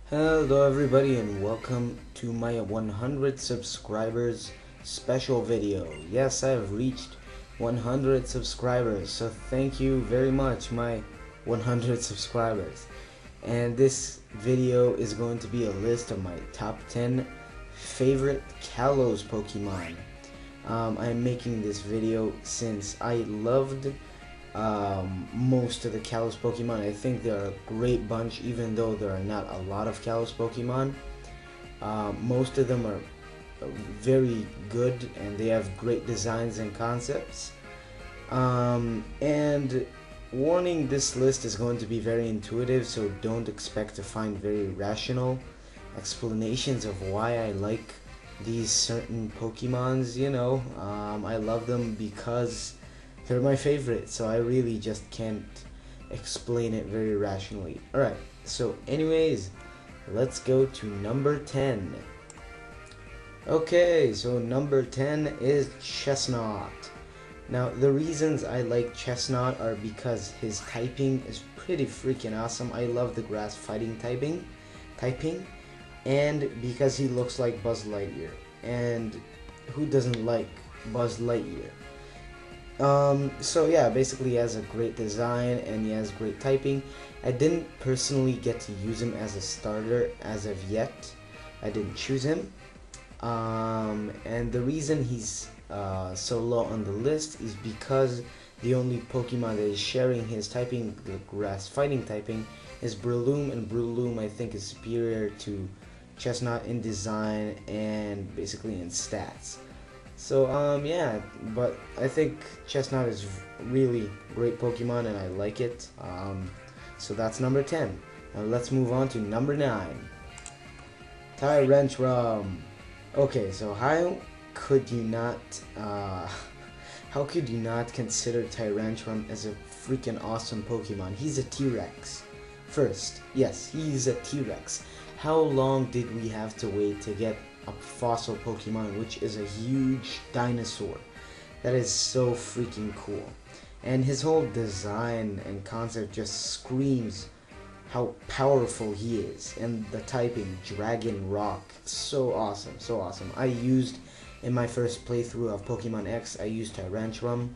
Hello everybody and welcome to my 100 subscribers special video. Yes, I have reached 100 subscribers, so thank you very much my 100 subscribers. And this video is going to be a list of my top 10 favorite Kalos Pokemon. I'm making this video since I loved most of the Kalos Pokemon. I think they're a great bunch, even though there are not a lot of Kalos Pokemon. Most of them are very good and they have great designs and concepts. And warning, this list is going to be very intuitive, so don't expect to find very rational explanations of why I like these certain Pokemons. I love them because they're my favorite, so I really just can't explain it very rationally. Alright, so anyways, let's go to number 10. Okay, so number 10 is Chestnut. Now, the reasons I like Chestnut are because his typing is pretty freaking awesome. I love the grass fighting typing, and because he looks like Buzz Lightyear. And who doesn't like Buzz Lightyear? So yeah, basically he has a great design and he has great typing. I didn't personally get to use him as a starter as of yet. I didn't choose him. And the reason he's so low on the list is because the only Pokemon that is sharing his typing, the grass fighting typing, is Breloom, and Breloom I think is superior to Chestnut in design and basically in stats. So yeah, but I think Chestnut is really great Pokemon and I like it. So that's number 10. Now let's move on to number 9. Tyrantrum. Okay, so how could you not consider Tyrantrum as a freaking awesome Pokemon? He's a T-Rex. First, yes, he's a T-Rex. How long did we have to wait to get a fossil Pokemon, which is a huge dinosaur? That is so freaking cool. And his whole design and concept just screams how powerful he is. And the typing, Dragon Rock, so awesome, so awesome. I used, in my first playthrough of Pokemon X, I used Tyrantrum,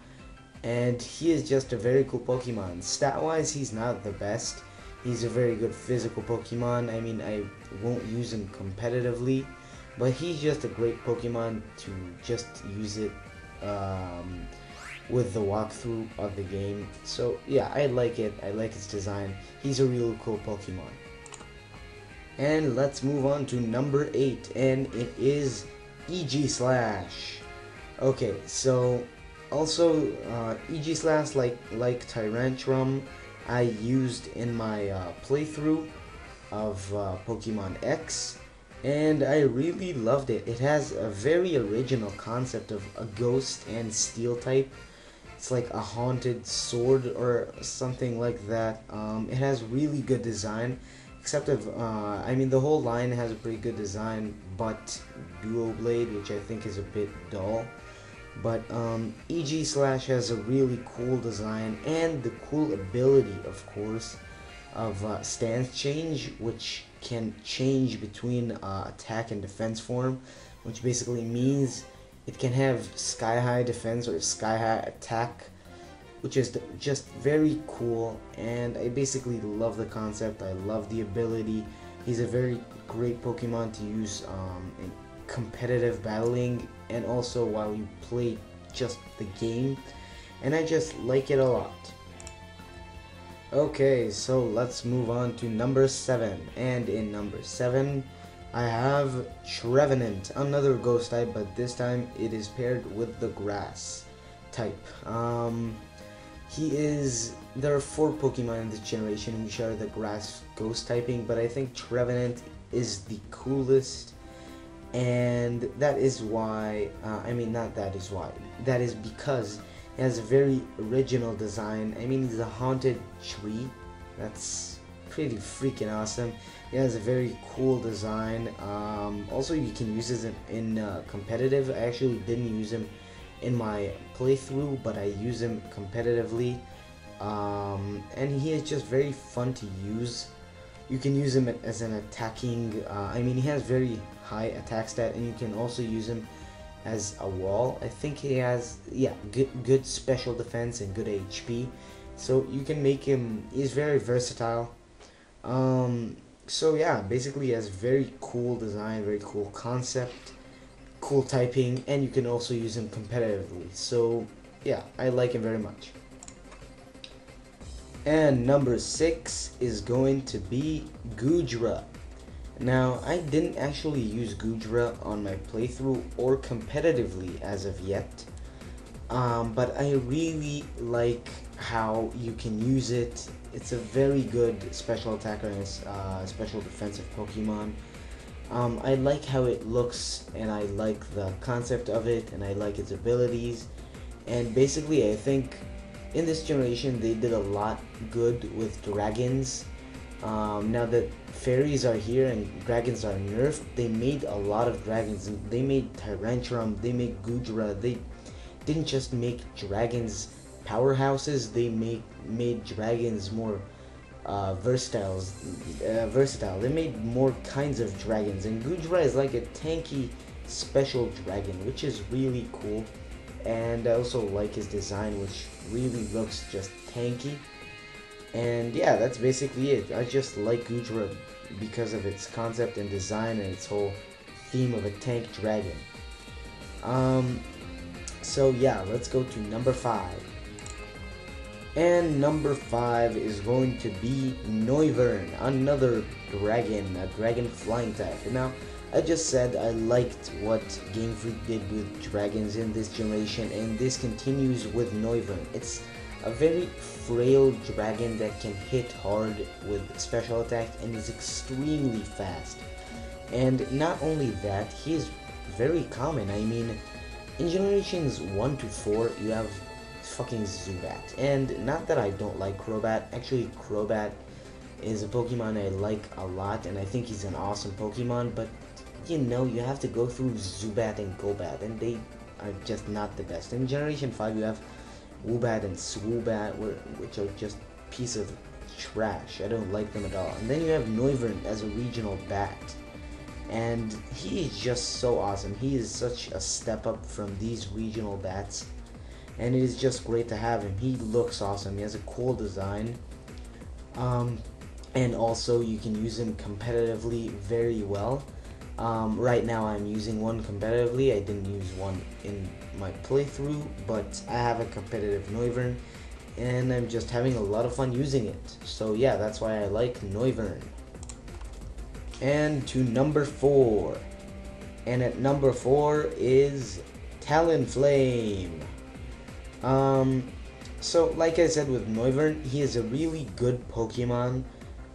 and he is just a very cool Pokemon. Stat-wise, he's not the best. He's a very good physical Pokemon. I mean, I won't use him competitively, but he's just a great Pokemon to just use it with the walkthrough of the game. So yeah, I like it. I like his design. He's a really cool Pokemon. And let's move on to number 8, and it is Eegees. Okay, so also Eegees, like Tyrantrum, I used in my playthrough of Pokemon X, and I really loved it. It has a very original concept of a ghost and steel type. It's like a haunted sword or something like that. It has really good design, except I mean the whole line has a pretty good design, but Duo Blade, which I think is a bit dull. But Eegees has a really cool design and the cool ability, of course, of stance change, which can change between attack and defense form, which basically means it can have sky high defense or sky high attack, which is just very cool. And I basically love the concept. I love the ability. He's a very great Pokemon to use in competitive battling and also while you play just the game, and I just like it a lot. Okay, so let's move on to number 7, and in number 7 I have Trevenant, another ghost type, but this time it is paired with the grass type. There are 4 Pokemon in this generation who share the grass ghost typing, but I think Trevenant is the coolest. And that is why, that is because it has a very original design. I mean, it's a haunted tree. That's pretty freaking awesome. It has a very cool design. Also, you can use this in competitive. I actually didn't use him in my playthrough, but I use him competitively. And he is just very fun to use. You can use him as an attacking, I mean, he has very high attack stat, and you can also use him as a wall. I think he has, yeah, good special defense and good HP. So you can make him, he's very versatile. So yeah, basically he has very cool design, very cool concept, cool typing, and you can also use him competitively. So yeah, I like him very much. And number 6 is going to be Goodra. Now, I didn't actually use Goodra on my playthrough or competitively as of yet, but I really like how you can use it. It's a very good special attacker and special defensive Pokemon. I like how it looks, and I like the concept of it, and I like its abilities. And basically, I think in this generation they did a lot good with dragons. Now that fairies are here and dragons are nerfed, they made a lot of dragons. They made Tyrantrum, they made Goodra. They didn't just make dragons powerhouses, they made dragons more versatile. They made more kinds of dragons, and Goodra is like a tanky special dragon, which is really cool. And I also like his design, which really looks just tanky. And yeah, that's basically it. I just like Goodra because of its concept and design and its whole theme of a tank dragon. So yeah, let's go to number 5. And number 5 is going to be Noivern, another dragon, a dragon flying type. Now, I just said I liked what Game Freak did with dragons in this generation, and this continues with Noivern. It's a very frail dragon that can hit hard with special attack and is extremely fast. And not only that, he is very common. I mean, in generations 1 to 4, you have fucking Zubat. And not that I don't like Crobat, actually Crobat is a Pokemon I like a lot, and I think he's an awesome Pokemon, but you know, you have to go through Zubat and Golbat, and they are just not the best. In Generation 5, you have Woobat and Swoobat, which are just piece of trash. I don't like them at all. And then you have Noivern as a regional bat, and he is just so awesome. He is such a step up from these regional bats, and it is just great to have him. He looks awesome. He has a cool design, and also you can use him competitively very well. Right now I'm using one competitively. I didn't use one in my playthrough, but I have a competitive Noivern, and I'm just having a lot of fun using it. So yeah, that's why I like Noivern. And to number 4. And at number 4 is Talonflame. So like I said with Noivern, he is a really good Pokemon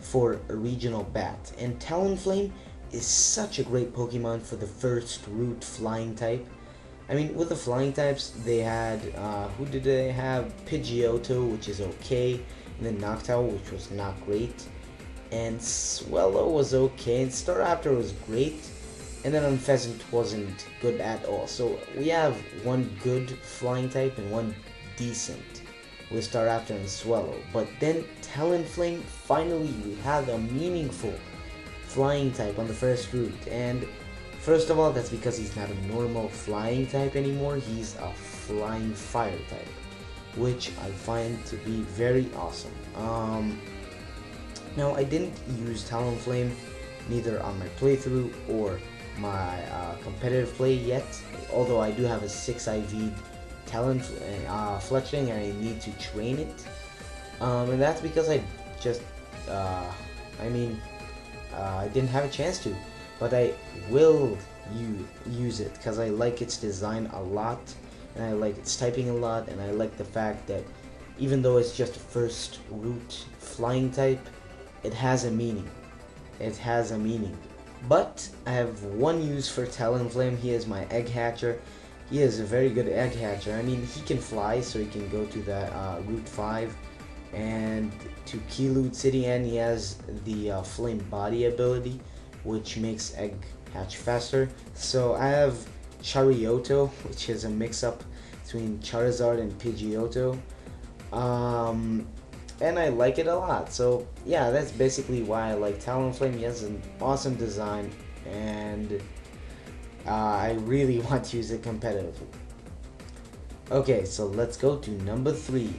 for a regional bat. And Talonflame is such a great Pokemon for the first root flying type. I mean, with the flying types, they had, who did they have? Pidgeotto, which is okay, and then Noctowl, which was not great, and Swellow was okay, and Staraptor was great, and then Unpheasant wasn't good at all. So we have one good flying type and one decent with Staraptor and Swellow. But then Talonflame, finally we have a meaningful flying type on the first route, and first of all, that's because he's not a normal flying type anymore. He's a flying fire type, which I find to be very awesome. Now, I didn't use Talonflame neither on my playthrough or my competitive play yet, although I do have a 6 IV Talon Fletchling, and I need to train it. And that's because I just, I didn't have a chance to, but I will use it because I like its design a lot, and I like its typing a lot, and I like the fact that even though it's just a first root flying type, it has a meaning. It has a meaning. But I have one use for Talonflame. He is my egg hatcher. He is a very good egg hatcher. I mean, he can fly, so he can go to the Route 5 and to Keylute City, and he has the Flame Body ability, which makes egg hatch faster. So I have Charioto, which is a mix-up between Charizard and Pidgeotto. and I like it a lot. So yeah, that's basically why I like Talonflame. He has an awesome design, and I really want to use it competitively. Okay, so let's go to number 3.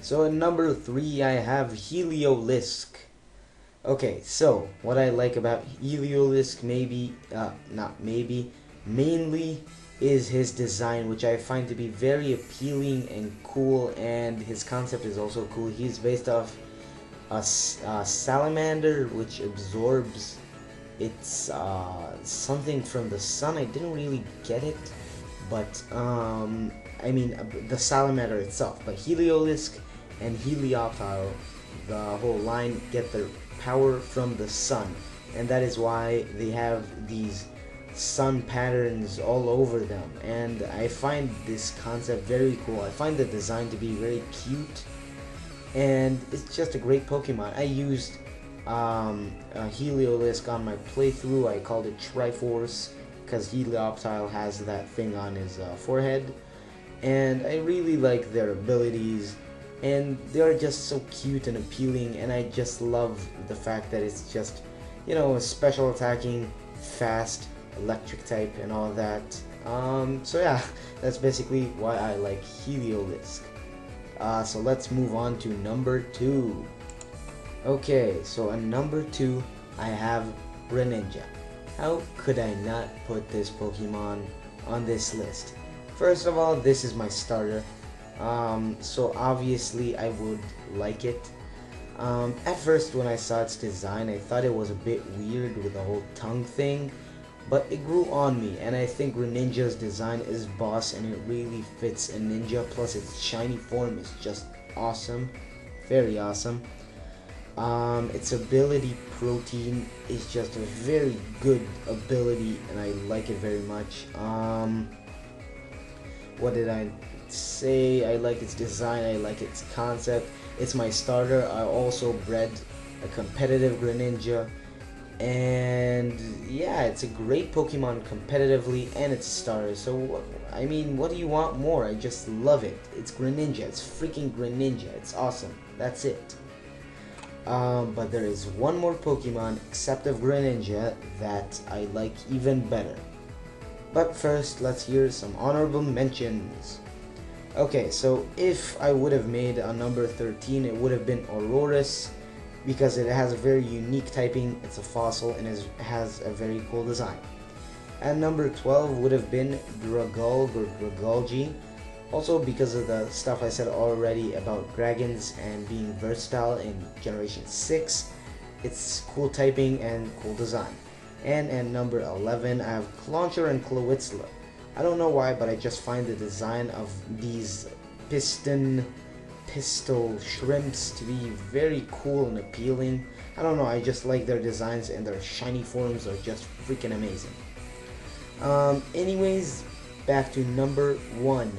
So at number 3 I have Heliolisk. Okay, so what I like about Heliolisk mainly is his design, which I find to be very appealing and cool, and his concept is also cool. He's based off a salamander which absorbs its something from the sun. I didn't really get it, but I mean the salamander itself. But Heliolisk and Helioptile, the whole line, get their power from the sun, and that is why they have these sun patterns all over them, and I find this concept very cool. I find the design to be very cute, and it's just a great Pokemon. I used Heliolisk on my playthrough. I called it Triforce because Helioptile has that thing on his forehead, and I really like their abilities, and they're just so cute and appealing, and I just love the fact that it's just, you know, a special attacking, fast, electric type and all that. So yeah, that's basically why I like Heliolisk. So let's move on to number 2. Okay, so at number 2 I have Greninja. How could I not put this Pokemon on this list? First of all, this is my starter. So obviously I would like it. At first when I saw its design, I thought it was a bit weird with the whole tongue thing, but it grew on me, and I think Greninja's design is boss, and it really fits a ninja. Plus its shiny form is just awesome, very awesome. Its ability Protein is just a very good ability, and I like it very much. What did I say? I like its design, I like its concept. It's my starter. I also bred a competitive Greninja, and yeah, it's a great Pokemon competitively, and it's a starter. So I mean, what do you want more? I just love it. It's Greninja. It's freaking Greninja. It's awesome. That's it. But there is one more Pokemon except of Greninja that I like even better. But first, let's hear some honorable mentions. Okay, so if I would have made a number 13, it would have been Aurorus, because it has a very unique typing. It's a fossil and has a very cool design. And number 12 would have been Dragulg or Dragulgi, also because of the stuff I said already about dragons and being versatile in Generation 6. It's cool typing and cool design. And at number 11, I have Clauncher and Clawitzla. I don't know why, but I just find the design of these pistol shrimps to be very cool and appealing. I don't know, I just like their designs, and their shiny forms are just freaking amazing. Anyways, back to number 1.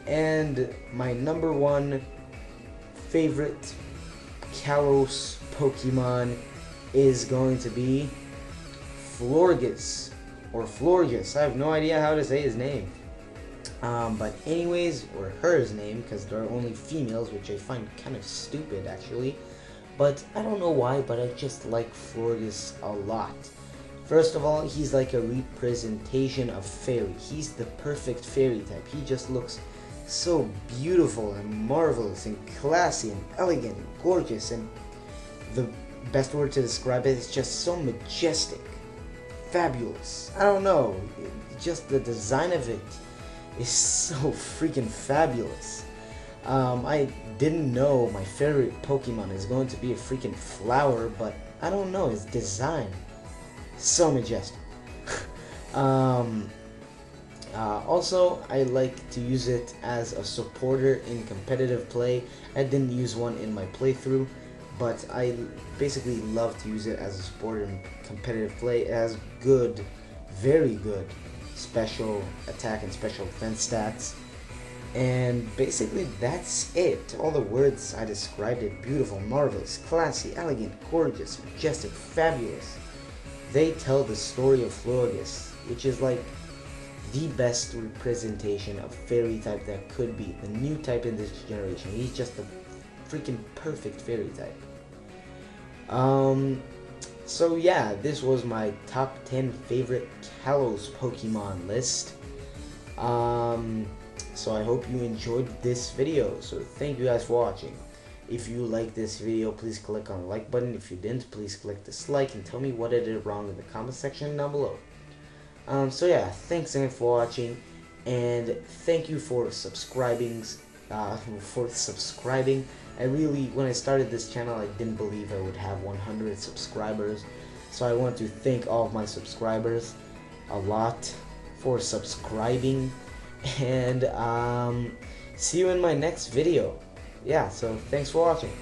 And my number 1 favorite Kalos Pokemon is going to be Florges, or Florges. I have no idea how to say his name. But anyways, or hers name, because there are only females, which I find kind of stupid actually. But I don't know why, but I just like Florges a lot. First of all, he's like a representation of fairy. He's the perfect fairy type. He just looks so beautiful and marvelous and classy and elegant and gorgeous, and the best word to describe it is just so majestic, fabulous. I don't know, just the design of it is so freaking fabulous. I didn't know my favorite Pokemon is going to be a freaking flower, but I don't know, his design, so majestic. Also, I like to use it as a supporter in competitive play. I didn't use one in my playthrough, but I basically love to use it as a supporter in competitive play. It has good, very good special attack and special defense stats. And basically that's it. All the words I described it: beautiful, marvelous, classy, elegant, gorgeous, majestic, fabulous. They tell the story of Florges, which is like the best representation of fairy type that could be. The new type in this generation. He's just a freaking perfect fairy type. So yeah, this was my top 10 favorite Kalos Pokemon list. So I hope you enjoyed this video. So thank you guys for watching. If you like this video, please click on the like button. If you didn't, please click dislike and tell me what I did wrong in the comment section down below. So yeah, thanks again for watching, and thank you for subscribing. I really, when I started this channel, I didn't believe I would have 100 subscribers. So I want to thank all of my subscribers a lot for subscribing, and see you in my next video. Yeah, so thanks for watching.